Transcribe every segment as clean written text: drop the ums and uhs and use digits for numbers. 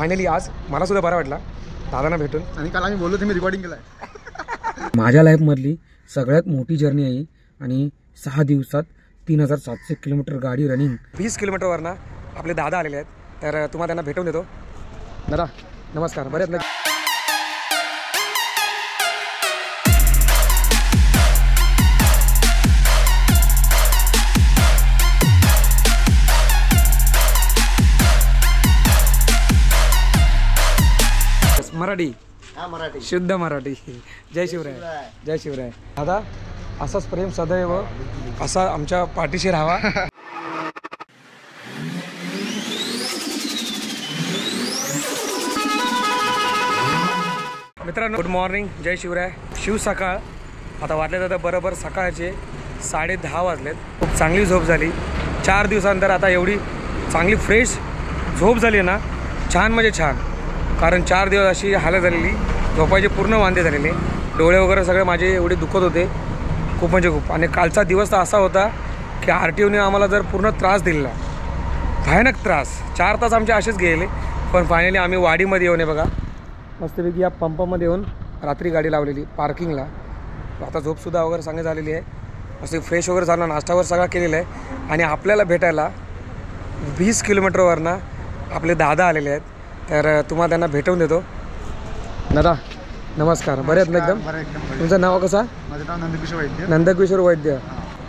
Finally आज मला सुद्धा बरा वाटला दादांना भेटून. आणि काल आम्ही बोललो तुम्ही रेकॉर्डिंग केलाय. माझ्या लाईफमधली सगळ्यात मोठी जर्नी आहे आणि 6 दिवसात 3700 किलोमीटर गाडी रनिंग. 20 किलोमीटरवरनं आपले दादा आलेले आहेत, तर तुम्हाला त्यांना भेटून देतो. दादा नमस्कार, बरे आहेत ना? मराठी, मराठी, शुद्ध मराठी. जय शिवराय, जय शिवराय. दादा असाच प्रेम सदैव असा आमच्या पाठीशी राहावा. मित्रांनो गुड मॉर्निंग, जय शिवराय. शिव सकाळ. आता वाजले जातं बरोबर सकाळचे 10:30 वाजलेत. खूप चांगली झोप झाली 4 दिवसानंतर. आता एवढी चांगली फ्रेश झोप झाली ना, छान म्हणजे छान. कारण 4 दिवस अशी हालत झालेली, झोपायचे पूर्ण वांदे झालेले, डोळे वगैरे सगळे माझे एवढे दुखत होते खूप म्हणजे खूप. आणि कालचा दिवस तर असा होता की RTOने आम्हाला जर पूर्ण त्रास दिलेला, भयानक त्रास. 4 तास आमचे असेच गेले. पण फायनली आम्ही वाडीमध्ये येऊन बघा मस्तपैकी या पंपामध्ये येऊन रात्री गाडी लावलेली पार्किंगला. आता झोपसुद्धा वगैरे चांगली झालेली आहे, असे फ्रेश वगैरे झालं, नाश्तावर सगळा केलेला आहे. आणि आपल्याला भेटायला 20 किलोमीटरवरनं आपले दादा आलेले आहेत, तर तुम्हाला त्यांना भेटवून देतो. दादा नमस्कार, बरे आहेत ना? एकदम. तुमचं नाव कसं? माझं नाव नंदकिशोर वैद्य. नंदकिशोर वैद्य.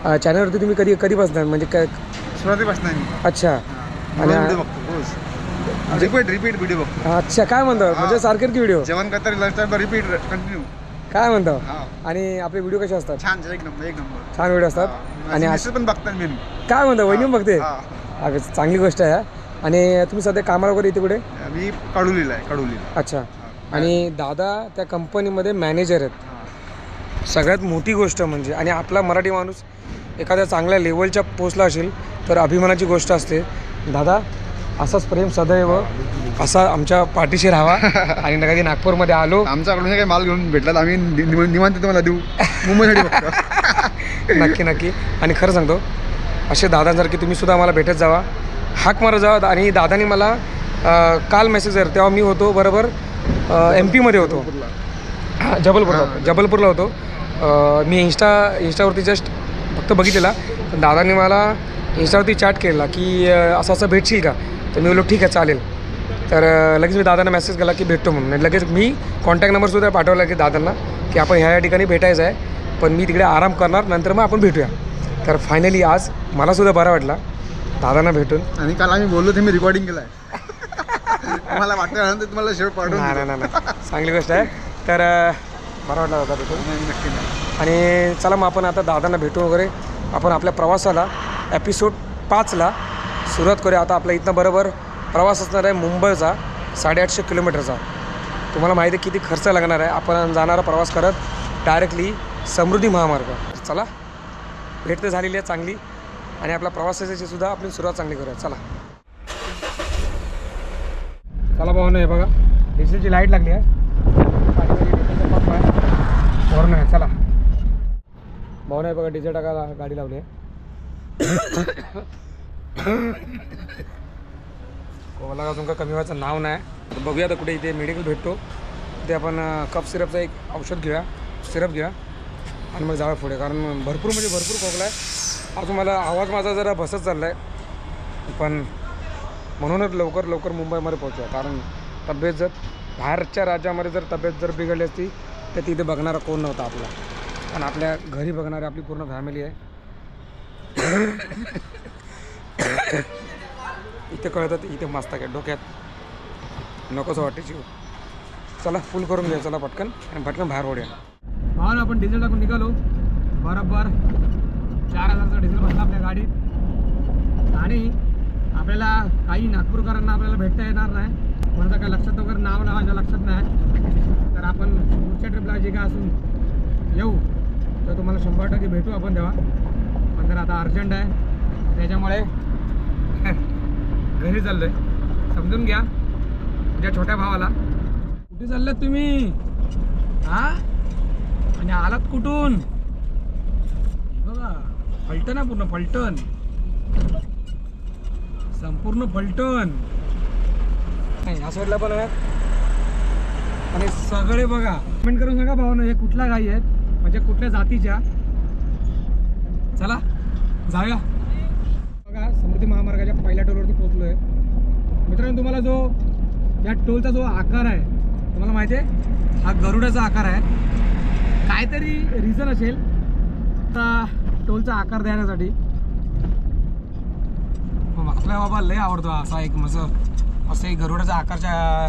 चॅनलवरती तुम्ही कधी बसणार म्हणजे काय? सुरुवातीपासून आहे. अच्छा. आणि रिपीट व्हिडिओ बघतो. अच्छा, काय म्हणतो म्हणजे सारखेच की व्हिडिओ जेवण करता लंच रिपीट कंटिन्यू काय म्हणतो? आणि आपले व्हिडिओ कसे असतात? छान, एक नंबर छान व्हिडिओ असतात. आणि पण बघतात मी. काय म्हणतो? वहिनी बघते. चांगली गोष्ट आहे. आणि तुम्ही सध्या कामाला वगैरे इथे कुठे? मी कडुलीला आहे. कडुलीला. अच्छा. आणि दादा त्या कंपनीमध्ये मॅनेजर आहेत. सगळ्यात मोठी गोष्ट म्हणजे, आणि आपला मराठी माणूस एखाद्या चांगल्या लेवलच्या पोचला असेल तर अभिमानाची गोष्ट असते. दादा असाच प्रेम सदैव असा आमच्या पाठीशी राहावा. आणि कधी नागपूरमध्ये आलो, आमच्याकडून काही माल घेऊन भेटला आम्ही निवांत तुम्हाला देऊ मुंबईसाठी बघतो. नक्की. आणि खरं सांगतो, असे दादांसारखे तुम्ही सुद्धा आम्हाला भेटत जावा, हाक मारत जावा. आणि दादानी मला काल मेसेज कर, तेव्हा मी होतो बरोबर MP मध्ये होतो, जबलपूरला होतो. मी इंस्टावरती जस्ट फक्त बघितलेला, पण दादांनी मला इंस्टावरती चॅट केला की असं भेटशील का? तर मी बोललो ठीक आहे चालेल. तर लगेच मी दादांना मेसेज केला की भेटतो म्हणून. लगेच मी कॉन्टॅक्ट नंबरसुद्धा पाठवला की दादांना की आपण ह्या ठिकाणी भेटायचं आहे, पण मी तिकडे आराम करणार, नंतर मग आपण भेटूया. तर फायनली आज मला सुद्धा बरा वाटला दादांना भेटून. आणि काल आम्ही बोललो तुम्ही रेकॉर्डिंग केलाय. मला वाटतं तुम्हाला शेवट पाठवून. नाही, चांगली गोष्ट आहे. तर बरा वाटला दादा भेटून. नक्की. आणि चला मग आपण आता दादांना भेटू वगैरे. आपण आपल्या प्रवासाला एपिसोड 5ला सुरुवात करूया. आता आपल्या इथनं बरोबर प्रवास असणार आहे मुंबईचा 850 किलोमीटरचा. तुम्हाला माहिती आहे किती खर्च लागणार आहे. आपण जाणारा प्रवास करत डायरेक्टली समृद्धी महामार्ग. चला, भेट तर झालेली आहे चांगली, आणि आपल्या प्रवासाची सुद्धा आपण सुरुवात चांगली करूया. चला भावना आहे बघा, डिझेलची लाईट लागली आहे, डिझेलचा पंप आहे वरून आहे. चला भावना आहे बघा, डिझेल टाकायला गाडी लावली आहे. कोला अजून का कमी व्हायचं नाव नाही. बघूया आता कुठे इथे मेडिकल भेटतो, तिथे आपण कफ सिरपचं एक औषध घेऊया, सिरप घेऊया, आणि मग जाऊया पुढे. कारण भरपूर खोकला आहे. अजून मला आवाज माझा जरा बसत चालला आहे, पण म्हणूनच लवकर मुंबईमध्ये पोहोचूया. कारण तब्येत जर बाहेरच्या राज्यामध्ये जर तब्येत जर बिघडली असती तर तिथे बघणारा कोण नव्हता आपला, पण आपल्या घरी बघणारी आपली पूर्ण फॅमिली आहे. इथे कळतात, इथे मस्त आहे डोक्यात नकोसं वाटते जीव. चला फुल करून घ्या, चला पटकन, आणि पटकन बाहेर ओढूया. हा ना, आपण डिझेल टाकून निघालो. बरोबर 4000चा डिझेल बसला आपल्या गाडीत. आणि आपल्याला काही नागपूरकरांना आपल्याला भेटता येणार नाही, माझं काय लक्षात वगैरे नाव माझ्या लक्षात नाही. तर आपण पुढच्या ट्रिपला जे काय असून येऊ तर तुम्हाला 100% भेटू आपण तेव्हा. पण जर आता अर्जंट आहे त्याच्यामुळे घरी चाललो आहे, समजून घ्या. तुझ्या छोट्या भावाला. कुठे चाललात तुम्ही? आणि आलात कुठून? बघा फलटण आहे, पूर्ण फलटण, संपूर्ण फलटण. नाही ह्या साईडला पण आहेत आणि सगळे बघा कमेंट करून सांगा भावना हे कुठल्या गाई आहेत म्हणजे कुठल्या जातीच्या. चला जाऊया. बघा समृद्धी महामार्गाच्या पहिल्या टोलवरती पोहोचलो आहे मित्रांनो. तुम्हाला जो या टोलचा जो आकार आहे तुम्हाला माहिती आहे हा गरुडाचा आकार आहे. काहीतरी रिझन असेल आता टोलचा आकार देण्यासाठी. आपल्या बाबा लय आवडतो असा एक मस्त एक गरुडाचा आकारच्या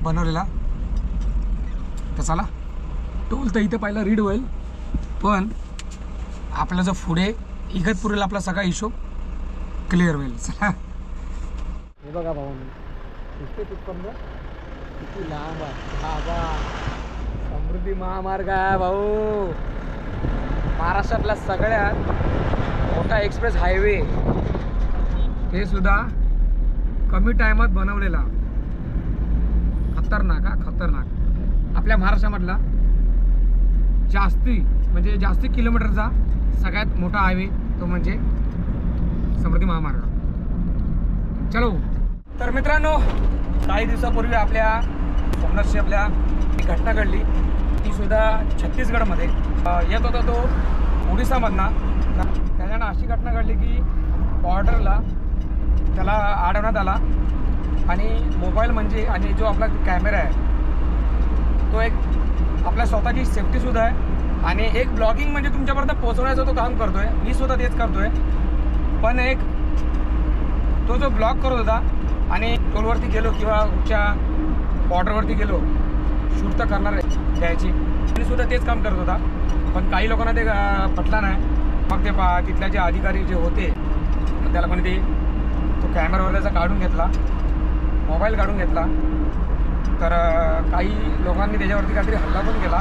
बनवलेला. तर चला टोल तर इथे पहिला रीड होईल पण आपला जो पुढे इगतपुरीला आपला सगळा हिशोब क्लिअर होईल. चला हे बघा भाऊ तिथपर्यंत किती लांब आहे बाबा. समृद्धी महामार्ग आहे भाऊ. महाराष्ट्रातला सगळ्यात मोठा एक्सप्रेस हायवे हे सुद्धा कमी टायमात बनवलेला. खतरनाक हा खतरनाक. आपल्या महाराष्ट्रामधला जास्ती किलोमीटरचा सगळ्यात मोठा हायवे तो म्हणजे समृद्धी महामार्ग. चलो. तर मित्रांनो काही दिवसापूर्वी आपल्या सोमनाथची एक घटना घडली. ती सुद्धा छत्तीसगडमध्ये येत होता तो ओडिसामधनं. त्याच्यानं अशी घटना घडली की बॉर्डरला त्याला अडवण्यात आला आणि मोबाईल म्हणजे आणि जो आपला कॅमेरा आहे तो एक आपल्या स्वतःची सेफ्टीसुद्धा आहे आणि एक ब्लॉगिंग म्हणजे तुमच्यापर्यंत पोहोचवण्याचं तो काम करतो आहे. मी सुद्धा तेच करतो आहे. पण एक तो जो ब्लॉग करत होता आणि टोलवरती गेलो किंवा कुठच्या बॉर्डरवरती गेलो शूट तर करणार आहे त्याची आणि सुद्धा तेच काम करत होता. पण काही लोकांना ते पटलं नाही. मग ते तिथल्या जे अधिकारी जे होते त्याला पण ते तो कॅमेरावर त्याचा काढून घेतला मोबाईल काढून घेतला. तर काही लोकांनी त्याच्यावरती काहीतरी हल्ला पण केला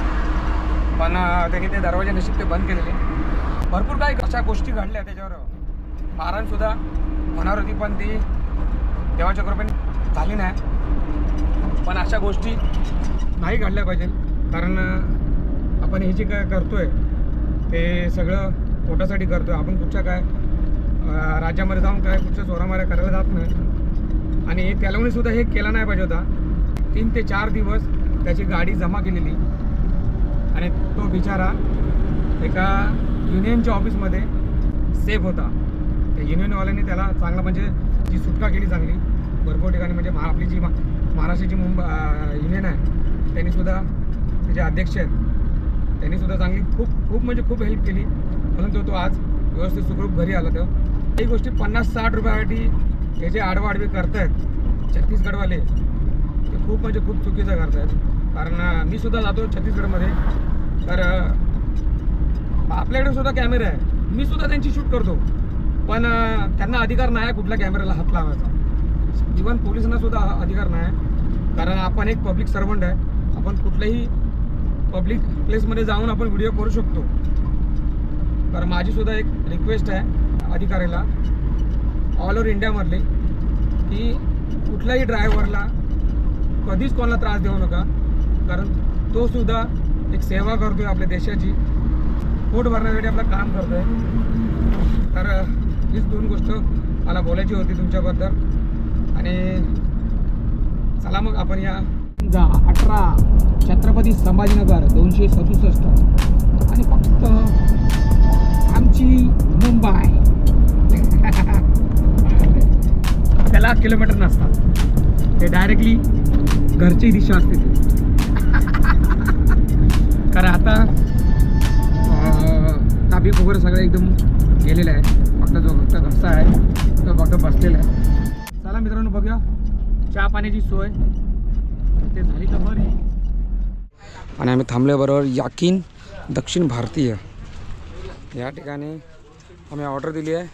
पण त्यांनी ते दरवाजे नशीब ते बंद केलेले. भरपूर काही अशा गोष्टी घडल्या त्याच्यावर. मारणसुद्धा होणार होती पण ती देवाच्या कृपेने झाली नाही. पण अशा गोष्टी नाही घडल्या पाहिजे कारण आपण हे जे काय करतो आहे ते सगळं पोटासाठी करतो आहे. आपण कुठच्या काय राज्यामध्ये जाऊन काय कुठच्या चोरामाऱ्या करायला जात नाही. आणि त्याला सुद्धा हे केलं नाही पाहिजे होता. 3 ते 4 दिवस त्याची गाडी जमा केलेली आणि तो बिचारा एका युनियनच्या ऑफिसमध्ये सेफ होता. त्या युनियनवाल्यांनी त्याला चांगला म्हणजे जी सुटका केली चांगली भरपूर ठिकाणी. म्हणजे आपली जी महाराष्ट्राची युनियन आहे त्यांनीसुद्धा त्याचे अध्यक्ष आहेत त्यांनीसुद्धा चांगली खूप हेल्प केली परंतु तो आज व्यवस्थित सुखरूप घरी आला. तर काही गोष्टी 50-60 रुपयासाठी हे जे आडवाआडवी करतायत छत्तीसगडवाले ते खूप चुकीचं करतायत. कारण मी सुद्धा जातो छत्तीसगडमध्ये तर आपल्याकडे सुद्धा कॅमेरा आहे. मी सुद्धा त्यांची शूट करतो पण त्यांना अधिकार नाही कुठल्या कॅमेऱ्याला हात लावायचा. इव्हन पोलिसांना सुद्धा अधिकार नाही कारण आपण एक पब्लिक सर्वंट आहे. आपण कुठल्याही पब्लिक प्लेसमध्ये जाऊन आपण व्हिडिओ करू शकतो. तर माझी सुद्धा एक रिक्वेस्ट आहे अधिकाऱ्याला ऑल ओव्हर इंडियामधले की कुठल्याही ड्रायव्हरला कधीच कोणाला त्रास देऊ नका कारण तो सुद्धा एक सेवा करतो आहे आपल्या देशाची. पोट भरण्यासाठी आपलं काम करतो आहे. तर हीच 2 गोष्ट मला बोलायची होती तुमच्याबद्दल. आणि चला मग आपण या 18 छत्रपती संभाजीनगर 267 आणि फक्त आमची मुंबई त्याला किलोमीटर नसतात ते डायरेक्टली घरची दिशा असते ती. कारण आता ताबीक वगैरे सगळं एकदम गेलेलं आहे. फक्त घसा आहे तो फक्त बसलेला आहे. चला मित्रांनो बघूया चहा पाण्याची सोय ते झाली तर बरी. आणि आम्ही थांबल्याबरोबर याकिन दक्षिण भारतीय या ठिकाणी आम्ही ऑर्डर दिली आहे.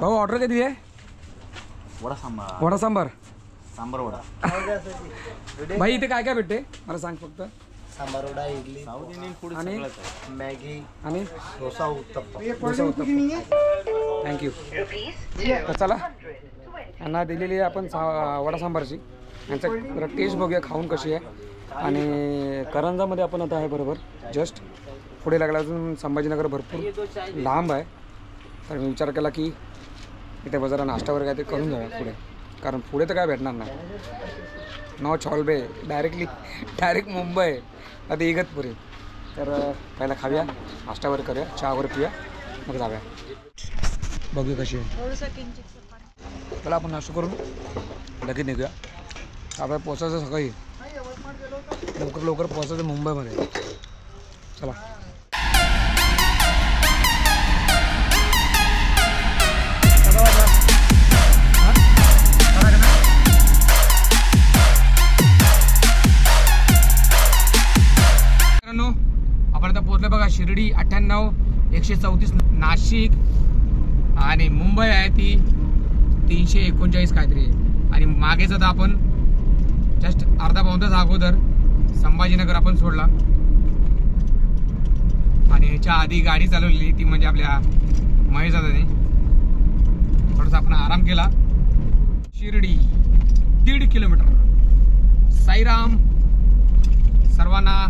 भाऊ ऑर्डर काय दिली आहे? वडा सांबार भाई इथे काय काय भेटते मला सांग फक्त. Sambar vada idli south Indian food आणि मॅगी आणि डोसा उत्तप्पा. थँक्यू. तर चला यांना दिलेली आहे आपण वडा सांबारची. यांचा जरा टेस्ट बघूया खाऊन कशी आहे. आणि करंजामध्ये आपण आता आहे बरोबर जस्ट पुढे लागला. अजून संभाजीनगर भरपूर लांब आहे तर मी विचार केला की इथे जरा नाश्ता वगैरे काहीतरी करून जाऊया पुढे. कारण पुढे तर काय भेटणार नाही. नो चॉल्बे डायरेक्ट मुंबई आता इगतपुरी. तर पहिला खाऊया, नाश्ता करूया, चहा वगैरे पिऊया, मग जाऊया. बघूया कशी आहे. चला आपण नाश्ता करून लगेच निघूया. आपल्याला पोचायचं सकाळी लवकर पोचायचं मुंबईमध्ये. चला. आपण आता पोहोचलो बघा. शिर्डी 98, 134 नाशिक आणि मुंबई आहे ती 339 काहीतरी आहे. आणि मागेच आता आपण जस्ट अर्धा पाऊण तास अगोदर संभाजीनगर आपण सोडला. आणि ह्याच्या आधी गाडी चालवलेली ती म्हणजे आपल्या महेश दादाने. थोडासा आपण आराम केला. शिर्डी 1.5 किलोमीटर. साईराम सर्वांना.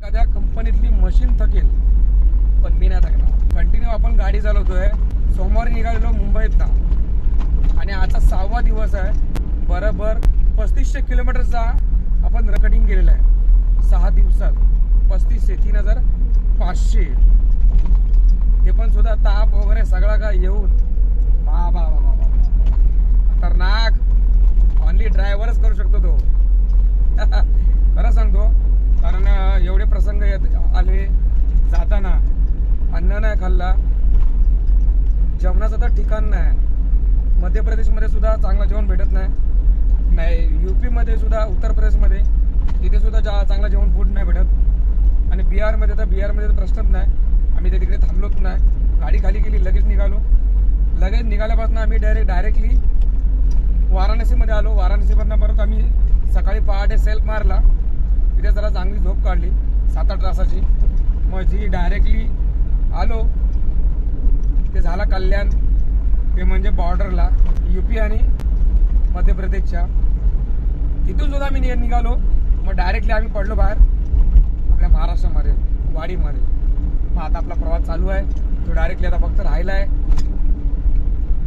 एखाद्या कंपनीतली मशीन थकेल पण मी नाही थकणार. कंटिन्यू आपण गाडी चालवतोय. सोमवारी निघालेलो मुंबईत आणि आजचा 6वा दिवस आहे. बरोबर 3500 किलोमीटरचा आपण रकटिंग केलेला आहे 6 दिवसात. 3500 3500 ते पण सुद्धा ताप वगैरे सगळा काय येऊन बाबा खतरनाक. ऑनली ड्रायव्हरच करू शकतो तो. खरं सांगतो, कारण एवढे प्रसंग आले जाताना. अन्न नाही खाल्ला, जेवणाचं तर ठिकाण नाही. मध्य प्रदेशमध्ये सुद्धा चांगलं जेवण भेटत नाही. UP-मध्ये सुद्धा, उत्तर प्रदेशमध्ये तिथे सुद्धा चांगलं जेवण फूड नाही भेटत. आणि बिहारमध्ये तर प्रश्नच नाही. आम्ही ते तिकडे थांबलोच नाही. गाडी खाली गेली, लगेच निघालो. लगेच निघाल्यापासून आम्ही डायरेक्टली वाराणसीमध्ये आलो. वाराणसीमधनं परत आम्ही सकाळी पहाटे सेल्फ मारला. तिथे जरा चांगली झोप काढली 7-8 तासाची. मग जी डायरेक्टली आलो ते झाला कल्याण. ते म्हणजे बॉर्डरला UP आणि मध्य प्रदेशच्या. तिथून सुद्धा आम्ही निघालो. मग डायरेक्टली आम्ही पडलो बाहेर आपल्या महाराष्ट्रामध्ये वाडीमध्ये. मग आता आपला प्रवास चालू आहे. तो डायरेक्टली आता फक्त राहिला आहे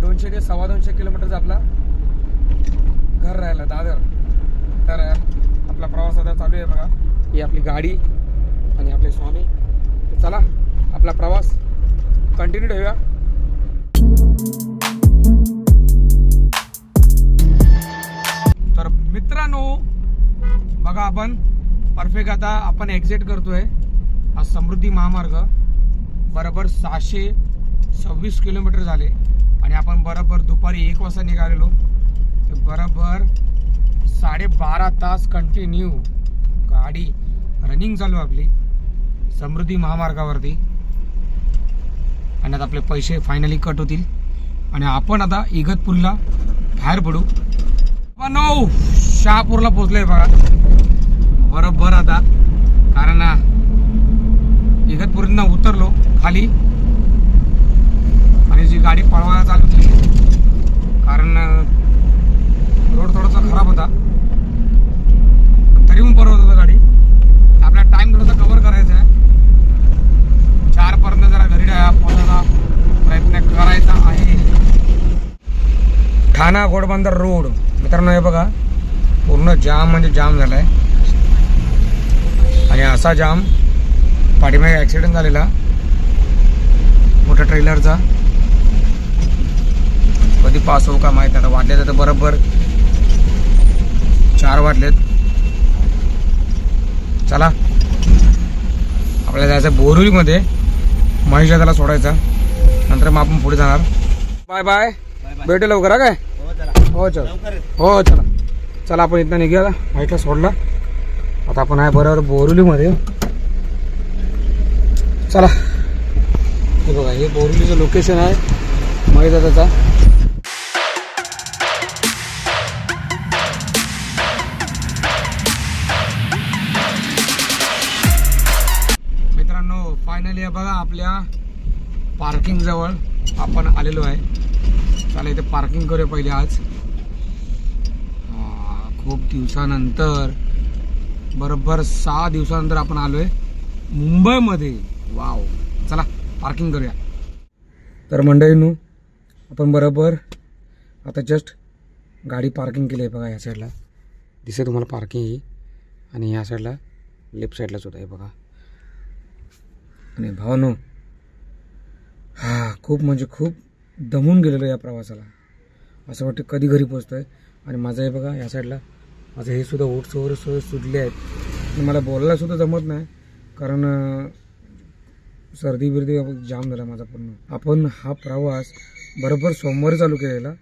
200 ते 250 किलोमीटरचा आपला घर राहिला दादर. तर आपला प्रवास आता चालू आहे बघा. ही आपली गाडी आणि आपले स्वामी. चला आपला प्रवास कंटिन्यू ठेवूया. तर मित्रांनो बघा, आपण परफेक्ट आता आपण एक्झिट करतोय हा समृद्धी महामार्ग. बरोबर 626 किलोमीटर झाले आणि आपण बरोबर दुपारी 1 वाजता निघालेलो. बरोबर 12.5 तास कंटिन्यू गाडी रनिंग चालू आपली समृद्धी महामार्गावरती. आणि आता आपले पैसे फायनली कट होतील आणि आपण आता इगतपुरीला बाहेर पडू. शहापूरला पोहोचलोय बघा बरोबर आता. कारण इगतपुरीनं उतरलो खाली आणि जी गाडी पळवायला चालू केली कारण रोड थोडासा खराब होता. तरी पण परवत होता गाडी. आपला टाइम थोडासा कव्हर करायचा आहे. 4 पर्यंत जरा घरी पोहोचायचा प्रयत्न करायचा आहे. ठाणा घोडबंदर रोड मित्रांनो हे बघा पूर्ण जाम म्हणजे जाम झालाय. आणि असा जाम पाठीमागे ॲक्सिडेंट झालेला मोठ्या ट्रेलरचा. कधी पास होऊ का माहीत. आता वाटले तर बरोबर 4 वाजलेत. चला आपल्याला जायचं बोरिवलीमध्ये. महेश दादाला सोडायचा, नंतर मग आपण पुढे जाणार. Bye bye. भेटू लवकर हा काय. हो चला. हो चला चला आपण इथं निघूया. महेशला सोडला. आता आपण आहे बरोबर बोरिवलीमध्ये. चला हे बघा हे बोरिवलीचं लोकेशन आहे महेश दादाचा. फायनली बघा आपल्या पार्किंग जवळ आपण आलेलो आहे. चला इथे पार्किंग करूया पहिले आज. खूप दिवसानंतर बरोबर 6 दिवसानंतर आपण आलोय मुंबईमध्ये. वाव. चला पार्किंग करूया. तर मंडळींनो आपण बरोबर आता जस्ट गाडी पार्किंग केली आहे बघा. या साईडला दिसते तुम्हाला पार्किंग ही, आणि ह्या साईडला लेफ्ट साईडलाच होतं आहे बघा. आणि भावानो खूप म्हणजे खूप दमून गेलेलो या प्रवासाला. असं वाटतं कधी घरी पोचतोय. आणि माझं हे बघा या साईडला माझं हे सुद्धा ओट्स वगैरे सुटले आहेत. आणि मला बोलायला सुद्धा जमत नाही, कारण सर्दी बिर्दी जाम झाला माझा पूर्ण. आपण हा प्रवास बरोबर सोमवारी चालू केलेला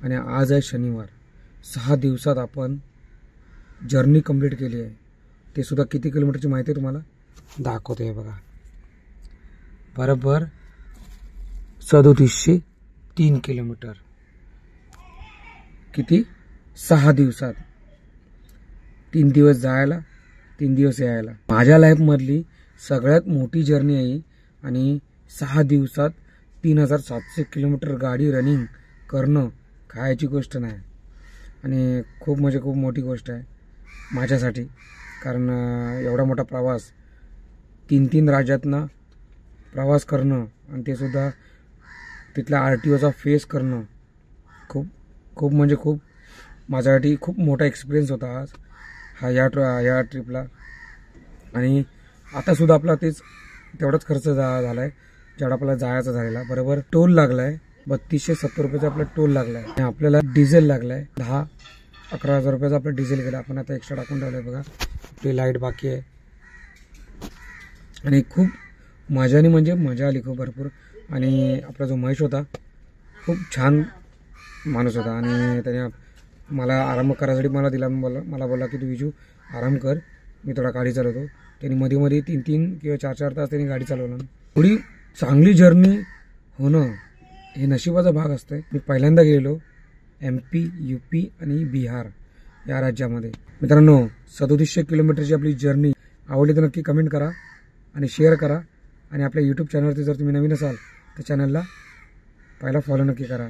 आणि आज आहे शनिवार. 6 दिवसात आपण जर्नी कंप्लीट केली आहे. ते सुद्धा किती किलोमीटरची माहिती आहे तुम्हाला दाखवतो आहे बघा. बरोबर 3703 किलोमीटर. किती? 6 दिवसात. 3 दिवस जायला 3 दिवस यायला. माझ्या लाईफमधली सगळ्यात मोठी जर्नी आहे. आणि 6 दिवसात 3700 किलोमीटर गाडी रनिंग करणं खायची गोष्ट नाही. आणि खूप म्हणजे खूप मोठी गोष्ट आहे माझ्यासाठी, कारण एवढा मोठा प्रवास 3 राज्यातनं प्रवास करणं आणि ते सुद्धा तिथल्या RTOचा फेस करणं खूप खूप म्हणजे खूप माझ्यासाठी खूप मोठा एक्सपिरियन्स होता आज या ट्रिपला. आणि आतासुद्धा आपला तेवढाच खर्च झाला आहे जेवढा आपल्याला जायचा झालेला. बरोबर टोल लागला आहे 3270 रुपयाचा आपला टोल लागला आहे. आणि आपल्याला डिझेल लागला आहे 10-11 हजार रुपयाचा आपलं डिझेल गेला. आपण आता एक्स्ट्रा टाकून ठेवलं आहे बघा. आपली लाईट बाकी आहे. आणि खूप मजाने म्हणजे मजा आली खूप भरपूर. आणि आपला जो महेश होता खूप छान माणूस होता. आणि त्याने मला आराम करायसाठी मला बोलला की तू विजू आराम कर, मी थोडा गाडी चालवतो. त्यांनी मध्ये 3 किंवा 4 तास त्यांनी गाडी चालवलं. थोडी चांगली जर्नी होणं हे नशिबाचा भाग असतोय. मी पहिल्यांदा गेलो MP, UP आणि बिहार या राज्यामध्ये. मित्रांनो 3700 किलोमीटरची आपली जर्नी आवडली तर नक्की कमेंट करा आणि शेअर करा. आणि आपल्या यूट्यूब चॅनलवरती जर तुम्ही नवीन असाल तर चॅनलला पहिला फॉलो नक्की करा.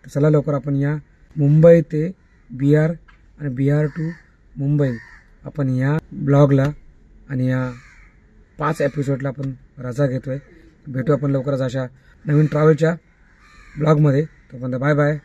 तर चला लवकर आपण या मुंबई ते बिहार आणि बिहार टू मुंबई आपण या ब्लॉगला आणि या 5 एपिसोडला आपण रजा घेतोय. भेटू आपण लवकरच अशा नवीन ट्रॅव्हलच्या ब्लॉगमध्ये. तोपर्यंत बाय बाय.